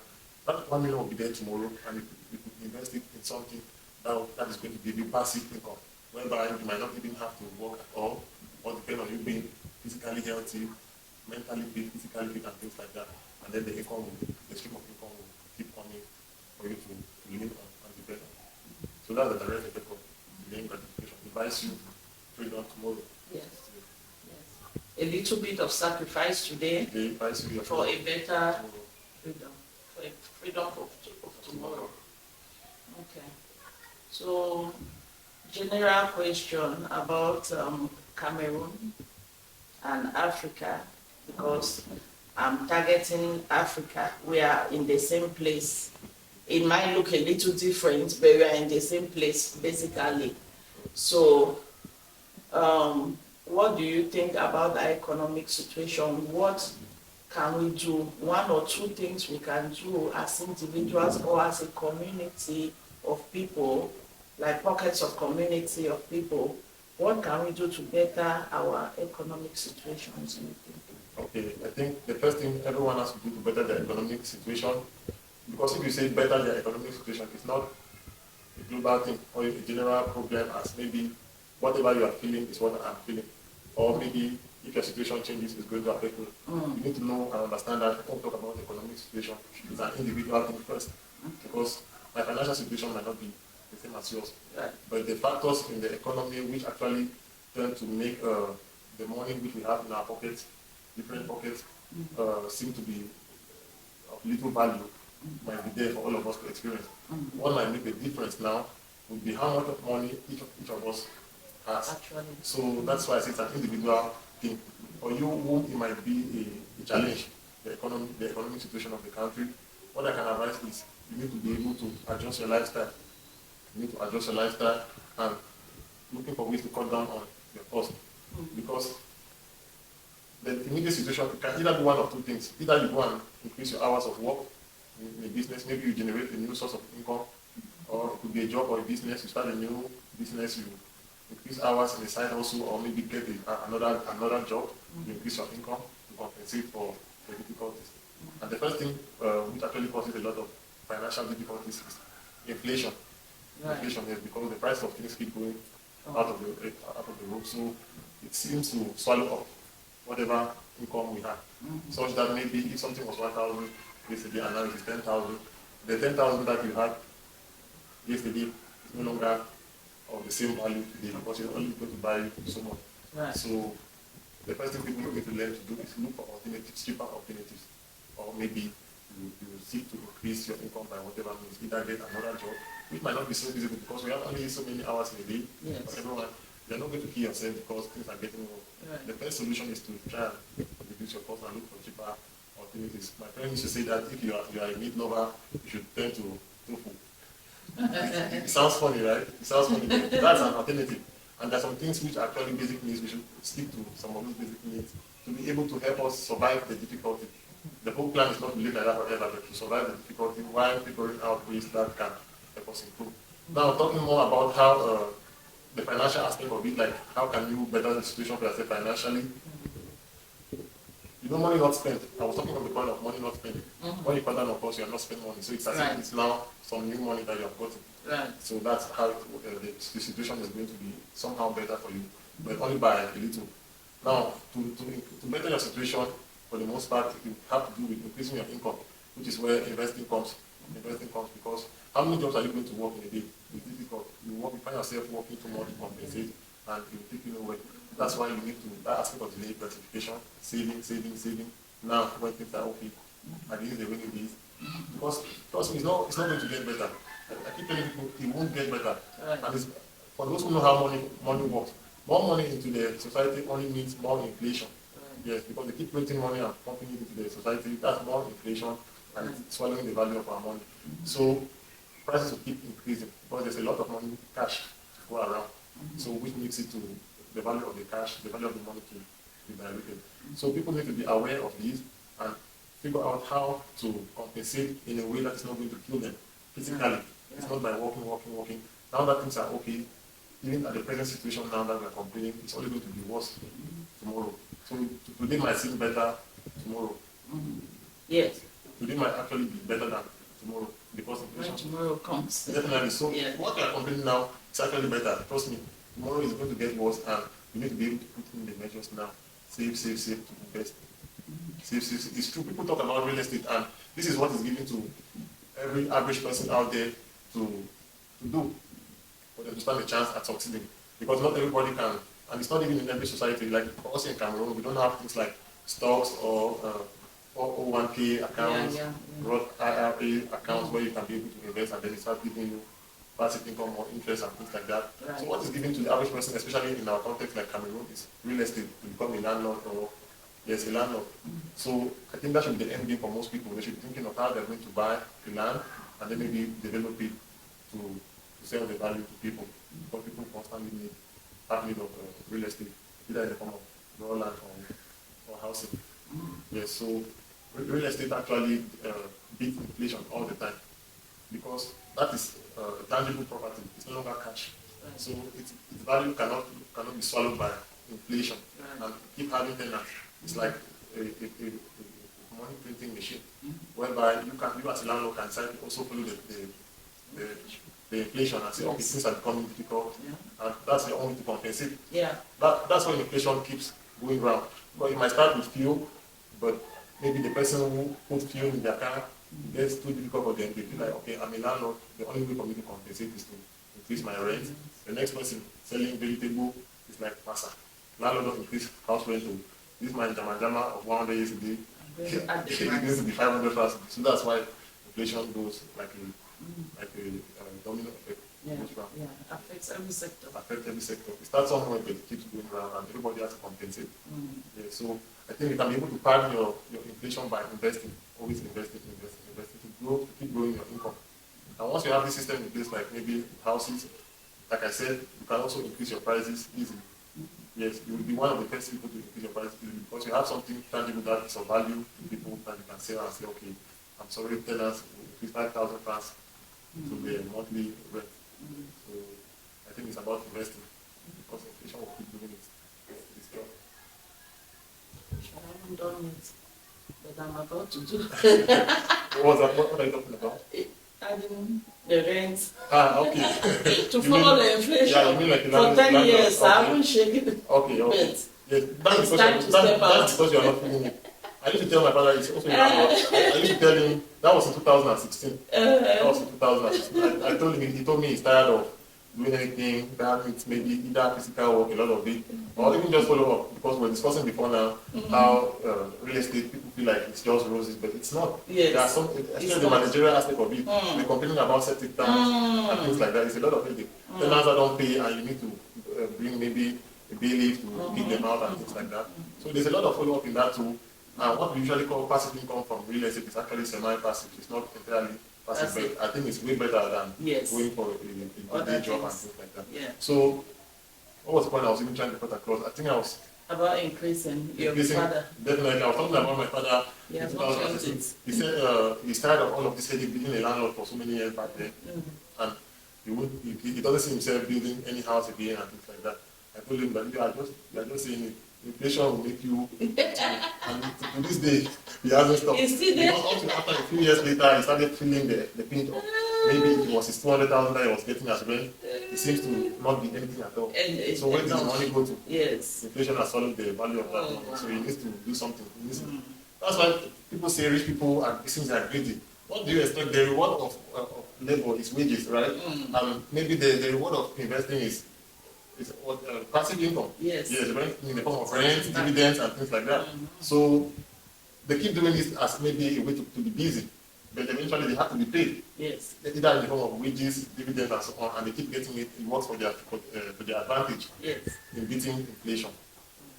[SPEAKER 2] that 1 million will be there tomorrow, and you could invest it in something that is going to give you passive income, whereby you might not even have to work at all, or depend on you being physically healthy, mentally fit, physically fit, and things like that. And then the stream of income will keep coming for you to lean on and depend on. So that's the direct effect of delaying gratification. It buys you freedom tomorrow.
[SPEAKER 1] Yes. A little bit of sacrifice today for a better freedom, for a freedom of tomorrow. Okay. So general question about Cameroon and Africa, because I'm targeting Africa. We are in the same place. It might look a little different, but we are in the same place basically. So, what do you think about the economic situation? What can we do? One or two things we can do as individuals or as a community of people, like pockets of community of people. What can we do to better our economic situations?
[SPEAKER 2] Okay, I think the first thing everyone has to do to better their economic situation, because if you say better their economic situation, it's not a global thing or a general problem as maybe whatever you are feeling is what I'm feeling. Or maybe if your situation changes, it's going to affect me. You need to know and understand that when we talk about economic situation, it's an individual thing first. Because my financial situation might not be the same as yours.
[SPEAKER 1] Right.
[SPEAKER 2] But the factors in the economy which actually tend to make the money which we have in our pockets, different pockets, seem to be of little value, might be there for all of us to experience. What might make the difference now would be how much of money each of us has.
[SPEAKER 1] Actually.
[SPEAKER 2] So that's why I say it's an individual thing. For you, whom it might be a challenge, the economic situation of the country, what I can advise is you need to be able to adjust your lifestyle. You need to adjust your lifestyle and looking for ways to cut down on your cost. Because the immediate situation can either be one of two things. Either you go and increase your hours of work in a business, maybe you generate a new source of income, or it could be a job or a business, you start a new business, you increase hours in the side also, or maybe get another job, you increase your income to compensate for the difficulties. And the first thing which actually causes a lot of financial difficulties is inflation. Right. Inflation is because the price of things keep going out of the roof, so it seems to swallow up whatever income we have. Such that maybe if something was 1,000 yesterday and now it is 10,000, the 10,000 that you had yesterday is no longer of the same value today because you're only going to buy so much. Right. So the first thing people need to learn to do is look for alternatives, cheaper alternatives, or maybe you seek to increase your income by whatever means, either get another job, which might not be so visible because we have only so many hours in a day. Yes. For everyone, you're not going to kill yourself because things are getting worse. Right. The first solution is to try and reduce your cost and look for cheaper alternatives. My friend used to say that if you are a meat lover, you should turn to tofu. It sounds funny, right? It sounds funny, but that's an alternative. And there are some things which are actually basic needs. We should stick to some of those basic needs to be able to help us survive the difficulty. The whole plan is not to live like that forever, but to survive the difficulty while figuring out ways that can help us improve. Now, talking more about how the financial aspect of it, like how can you better the situation for yourself financially? You know, money not spent. I was talking about the point of money not spent. When you cut down, of course, you are not spending money. So it's as if it's now some new money that you have gotten. Right. So that's how the situation is going to be somehow better for you, but only by a little. Now, to better your situation, for the most part, you have to do with increasing your income, which is where investing comes. Investing comes because how many jobs are you going to work in a day? It's difficult. You find yourself working too much to compensate, and it will take you nowhere. That's why you need to, that aspect of delayed gratification, saving. Now, when things are okay, and this is the winning days. Because trust me, it's not going to get better. I keep telling people it won't get better. Right. And it's, for those who know how money works, more money into the society only means more inflation. Right. Yes, because they keep printing money and pumping it into the society, that's more inflation and it's swallowing the value of our money. So prices will keep increasing because there's a lot of money, cash to go around. So which makes it to the value of the cash, the value of the money to be diluted. So people need to be aware of these and figure out how to compensate in a way that is not going to kill them physically. It's not by working. Now that things are okay, even at the present situation now that we are complaining, it's only going to be worse tomorrow. So today might seem better tomorrow.
[SPEAKER 1] Yes.
[SPEAKER 2] Today might actually be better than tomorrow because inflation.
[SPEAKER 1] When tomorrow comes.
[SPEAKER 2] Definitely. So what we are complaining now is actually better. Trust me. Tomorrow is going to get worse and you need to be able to put in the measures now. Save to invest. Save. It's true. People talk about real estate and this is what is given to every average person out there to do for them to stand a chance at succeeding. Because not everybody can, and it's not even in every society. Like also in Cameroon, we don't have things like stocks or 401k accounts, Roth IRA accounts where you can be able to invest and then it starts giving you passive income or interest and things like that.
[SPEAKER 1] Right.
[SPEAKER 2] So what is given to the average person, especially in our context like Cameroon, is real estate to become a landlord or yes, a landlord. So I think that should be the end game for most people. They should be thinking of how they're going to buy the land and then maybe develop it to sell the value to people. Because people constantly have need of real estate, either in the form of raw land or housing. Yes, so real estate actually beats inflation all the time because that is tangible property. It's no longer cash. Right. So its value cannot be swallowed by inflation. Right. And keep having tenants. It's like a money printing machine, whereby you as a landlord can decide to also follow the inflation and say, okay, things are becoming difficult, and that's the only to compensate. Yeah. That's when inflation keeps going round. Because it might start with fuel, but maybe the person who puts fuel in their car gets too difficult for them. They feel like, okay, I'm a landlord, the only way for me to compensate is to increase my rent. The next person selling vegetable is like, Massa, landlord don't increase house rent. This man Jama of 100 years a day, it's going to be 500,000. So that's why inflation goes like a domino effect. Yeah,
[SPEAKER 1] affects every sector.
[SPEAKER 2] It starts somewhere, but it keeps going around, and everybody has to compensate. Yeah, so I think you can be able to pardon your inflation by investing, always investing to keep growing your income. And once you have this system in place, like maybe houses, like I said, you can also increase your prices easily. Yes, you will be one of the first people to increase your prices easily because you have something tangible that is of value to people that you can sell and say, okay, I'm sorry, tenants will increase 5,000 francs to their monthly rent. So I think it's about investing because inflation will keep doing its job.
[SPEAKER 1] I haven't done it, but I'm about to do.
[SPEAKER 2] What are you talking about?
[SPEAKER 1] Adding the rent.
[SPEAKER 2] Okay.
[SPEAKER 1] To follow the inflation.
[SPEAKER 2] Yeah, you mean like
[SPEAKER 1] for 10 years,
[SPEAKER 2] okay.
[SPEAKER 1] I haven't shaken it.
[SPEAKER 2] Okay.
[SPEAKER 1] Yes,
[SPEAKER 2] That's because you're not feeling it. I used to tell my father, it's also I used to tell him, that was in 2016. That was in 2016. I told him, he told me he's tired of doing anything that means maybe either physical work, a lot of it, or even just follow up, because we're discussing before now how real estate, people feel like it's just roses, but it's not.
[SPEAKER 1] Yes.
[SPEAKER 2] There are some, especially the managerial aspect of it, we're complaining about septic tanks and things like that. It's a lot of headache. Tenants that don't pay and you need to bring maybe a bailiff to kick them out and things like that. So there's a lot of follow-up in that too. And what we usually call passive income from real estate is actually semi-passive. It's not entirely passive, but I think it's way better than going for a day job and things like that.
[SPEAKER 1] Yeah.
[SPEAKER 2] So, what was the point I was even trying to put across? I think I was
[SPEAKER 1] about increasing your father.
[SPEAKER 2] Definitely, I was talking about my father.
[SPEAKER 1] Yeah,
[SPEAKER 2] he said he's tired of all of this headache being a landlord for so many years back then, and he doesn't see himself building any house again and things like that. I told him that you are just saying it. Inflation will make you, and to this day, he hasn't stopped.
[SPEAKER 1] It's still there.
[SPEAKER 2] Because after a few years later, he started feeling the pinch of maybe it was his 200,000 that he was getting as rent. It seems to not be anything at all. So where did the money go to?
[SPEAKER 1] Yes.
[SPEAKER 2] Inflation has swallowed the value of that money. So he needs to do something. That's why people say rich people are greedy. What do you expect? The reward of labor is wages, right? Maybe the reward of investing is passive income. Yes. Yes, rent in the form of rent, dividends, and things like that. So they keep doing this as maybe a way to be busy, but eventually they have to be paid. Yes. Either in the form of wages, dividends, and so on, and they keep getting it. It works for their advantage. Yes. In beating inflation,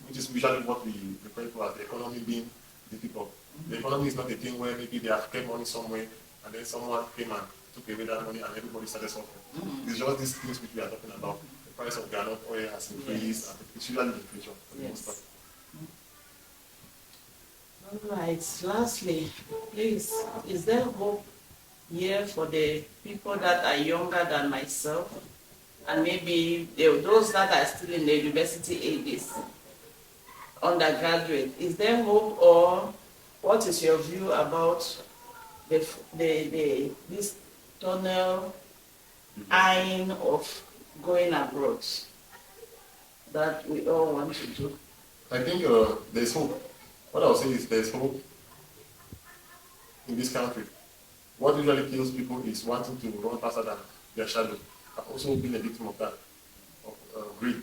[SPEAKER 2] which is usually what we refer to as the economy being difficult. The economy is not a thing where maybe they have kept money somewhere, and then someone came and took away that money, and everybody started suffering. It's just these things which we are talking about. Price of gallon oil has increased, and it's usually inflation for the most part.
[SPEAKER 1] All right. Lastly, please, is there hope here for the people that are younger than myself, and maybe those that are still in the university ages, undergraduate? Is there hope, or what is your view about this tunnel eyeing of going abroad that we all want to do?
[SPEAKER 2] I think there's hope. What I'll say is there's hope in this country. What usually kills people is wanting to run faster than their shadow. I've also been a victim of that, of greed.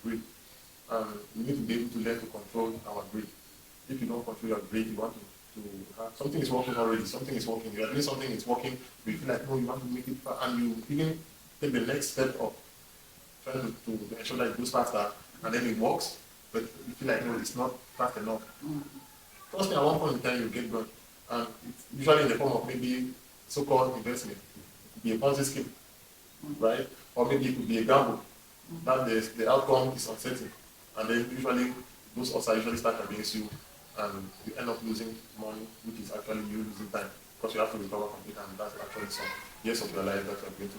[SPEAKER 2] And we need to be able to learn to control our greed. If you don't control your greed, you want to something is working already, something is working, you are doing something, it's working, you feel like, no, you want to make it, and you even take the next step of trying to ensure that it goes faster, and then it works, but you feel like, no, it's not fast enough. Trust me, at one point in time, you get burned, and it's usually in the form of maybe so-called investment. It could be a Ponzi scheme, right? Or maybe it could be a gamble. That the outcome is uncertain, and then usually those odds are usually stacked against you, and you end up losing money, which is actually you losing time, because you have to recover from it, and that's actually some years of your life that you're going to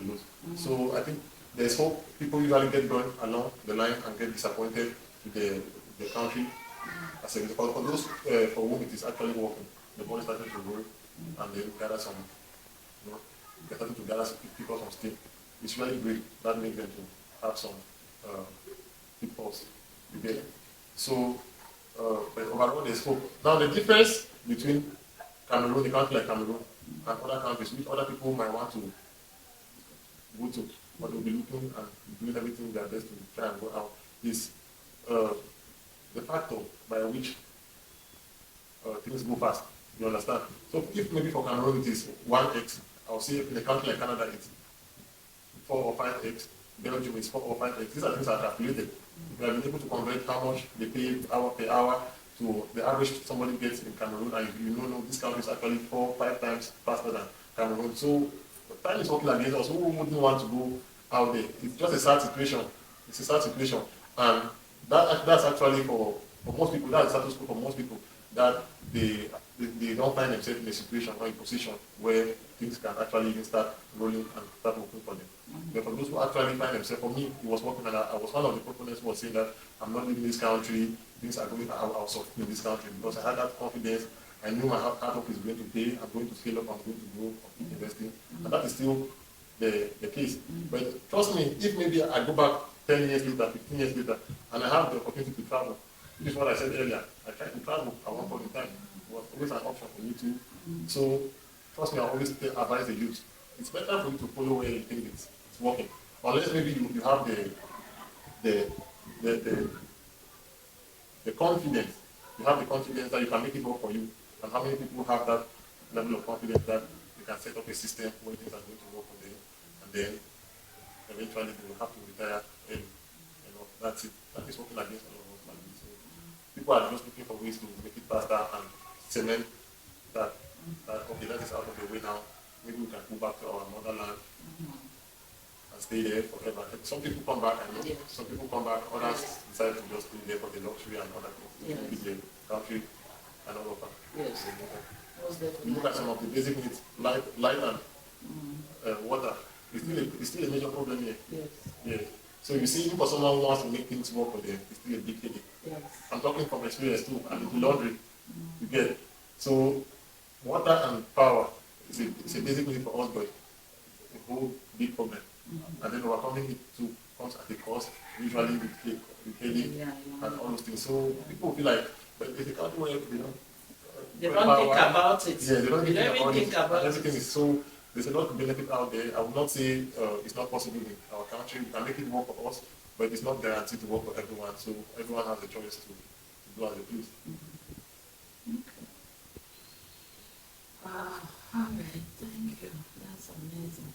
[SPEAKER 2] lose. So I think there's hope. People usually get burned along the line and get disappointed with the country. As a result, for those for whom it is actually working, the money starting to grow, and they gather some, they're starting to gather some people from steam. It's really great. That makes them to have some pitfalls. Okay. So, but overall, there's hope. Now, the difference between Cameroon, a country like Cameroon, and other countries, which other people might want to go to, or they'll be looking and doing everything their best to try and go out, is the factor by which things go fast. You understand? So, if maybe for Cameroon it is 1x, I'll say in a country like Canada it's 4 or 5x, Belgium is 4 or 5x. These are things that are calculated. We have been able to convert how much they pay hour per hour to the average somebody gets in Cameroon, and you know this country is actually 4 or 5 times faster than Cameroon. So time is working against us. Who wouldn't want to go out there? It's just a sad situation. It's a sad situation, and that's actually for most people. That's the status quo for most people, that they don't find themselves in a situation or a position where things can actually even start rolling and start working for them. But for those who actually find themselves, for me, it was working, and I was one of the proponents who was saying that I'm not leaving this country, things are going out of in this country, because I had that confidence. I knew my hard work is going to pay, I'm going to scale up, I'm going to grow, I'm keep investing, and that is still the case. But trust me, if maybe I go back 10 years later, 15 years later, and I have the opportunity to travel, which is what I said earlier, I tried to travel at one point in time. It was always an option for me too. So trust me, I always advise the youth. It's better for you to follow where you think it's working. Unless maybe you have the confidence. You have the confidence that you can make it work for you. And how many people have that level of confidence that they can set up a system where things are going to work for them, and then eventually they will have to retire early. That's it. That is working against all of us like this. So people are just looking for ways to make it faster and cement that okay, that is out of the way now. Maybe we can go back to our motherland and stay there forever. Some people come back, I know. Yes. Some people come back, others decide to just stay there for the luxury and other things. Yes. Maybe the country and all of that. Yes. You look at some of the basic needs, light and water. It's still a major problem here. Yes. Yeah. So you see, even for someone who wants to make things work for them, it's still a big headache. Yes. I'm talking from experience too, and the laundry you get. So water and power is a basic need for us, but a whole big problem. And then overcoming it too comes at a cost, usually with headache and all those things. So people feel like, but it's a country where they don't think about it. Yeah, they don't even think about it. Everything is so. There's a lot of benefit out there. I would not say it's not possible in our country. We can make it work for us, but it's not guaranteed to work for everyone. So everyone has a choice to do as they please.
[SPEAKER 1] Okay. Wow. All right. Thank you. That's amazing.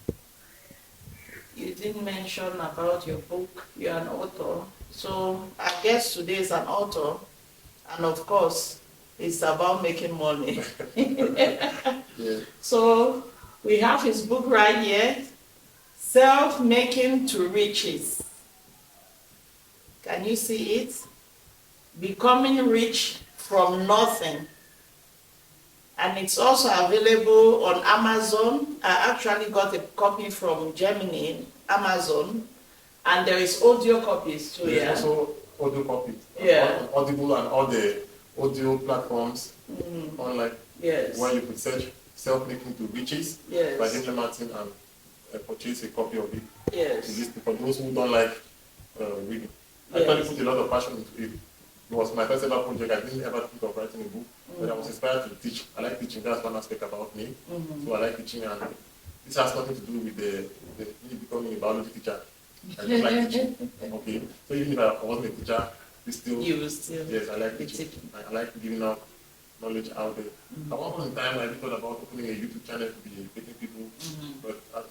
[SPEAKER 1] You didn't mention about your book. You're an author. So I guess today is an author, and of course, it's about making money.
[SPEAKER 2] Yeah.
[SPEAKER 1] So we have his book right here, Self-Making to Riches. Can you see it? Becoming Rich from Nothing. And it's also available on Amazon. I actually got a copy from Germany, Amazon, and there is audio copies too.
[SPEAKER 2] There's also audio copies.
[SPEAKER 1] Yeah.
[SPEAKER 2] On Audible and all the audio platforms online.
[SPEAKER 1] Yes.
[SPEAKER 2] Where you could search Self-Making to Riches by Hemle Martin and purchase a copy of it.
[SPEAKER 1] Yes.
[SPEAKER 2] For those who don't like reading. I actually put a lot of passion into it. It was my first ever project. I didn't ever think of writing a book, but I was inspired to teach. I like teaching. That's one aspect about me. So I like teaching, and this has nothing to do with me becoming a biology teacher. I just like teaching. Okay. So even if I wasn't a teacher, you will still. Yes, I like teaching. I like giving out knowledge out there. At one point in time, I thought about opening a YouTube channel to be educating people, but I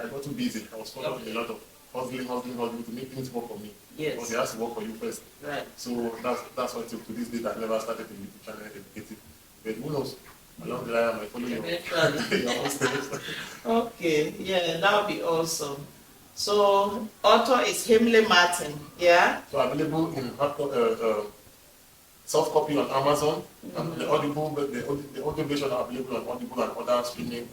[SPEAKER 2] got too busy. I was caught up in a lot of hustling to make things work for me.
[SPEAKER 1] Yes.
[SPEAKER 2] Because it has to work for you first.
[SPEAKER 1] Right.
[SPEAKER 2] So that's why to this day I've never started a YouTube channel educating. But who knows? Along the line, I might follow you.
[SPEAKER 1] Okay, yeah, that would be awesome. So, author is Hemle Martin, yeah?
[SPEAKER 2] So available in soft copy on Amazon, and the audio version are available on Audible and other streaming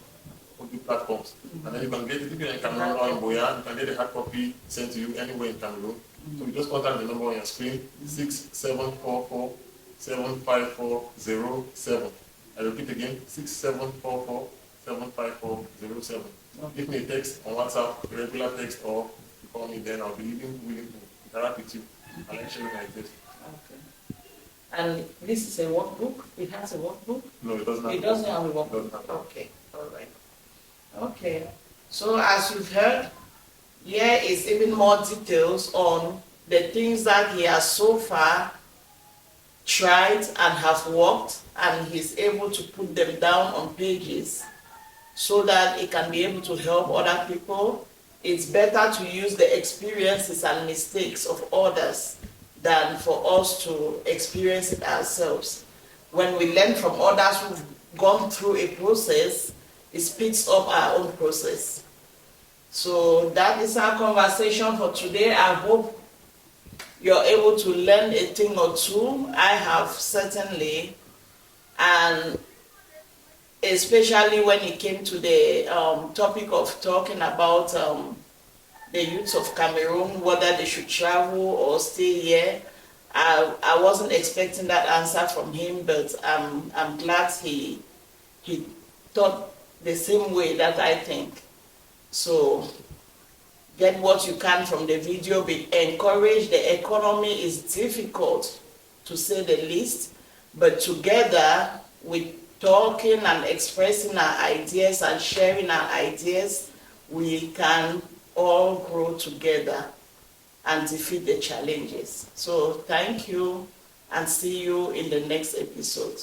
[SPEAKER 2] audio platforms. And then you can get it if you're in Cameroon or in Boya, you can get the hard copy sent to you anywhere in Cameroon. So you just contact the number on your screen, 6744 75407. I repeat again, 6744 75407. Okay. Give me a text on WhatsApp, a regular text, or you call me, then I'll be even willing to interact with you and actually like this.
[SPEAKER 1] Okay. And this is a workbook? It has a workbook?
[SPEAKER 2] No, it doesn't have
[SPEAKER 1] it doesn't have a workbook. Okay, all right. Okay. So as you've heard, here is even more details on the things that he has so far tried and have worked, and he's able to put them down on pages so that it can be able to help other people. It's better to use the experiences and mistakes of others than for us to experience it ourselves. When we learn from others who've gone through a process, it speeds up our own process. So that is our conversation for today. I hope you're able to learn a thing or two. I have certainly, and especially when it came to the topic of talking about the youth of Cameroon, whether they should travel or stay here. I wasn't expecting that answer from him, but I'm glad he thought the same way that I think. So get what you can from the video, be encouraged. The economy is difficult, to say the least, but together with talking and expressing our ideas and sharing our ideas, we can all grow together and defeat the challenges. So thank you, and see you in the next episode.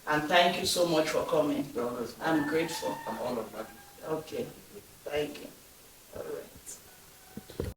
[SPEAKER 1] And thank you so much for coming. I'm grateful.
[SPEAKER 2] I'm honored, Maggie.
[SPEAKER 1] Okay, thank you.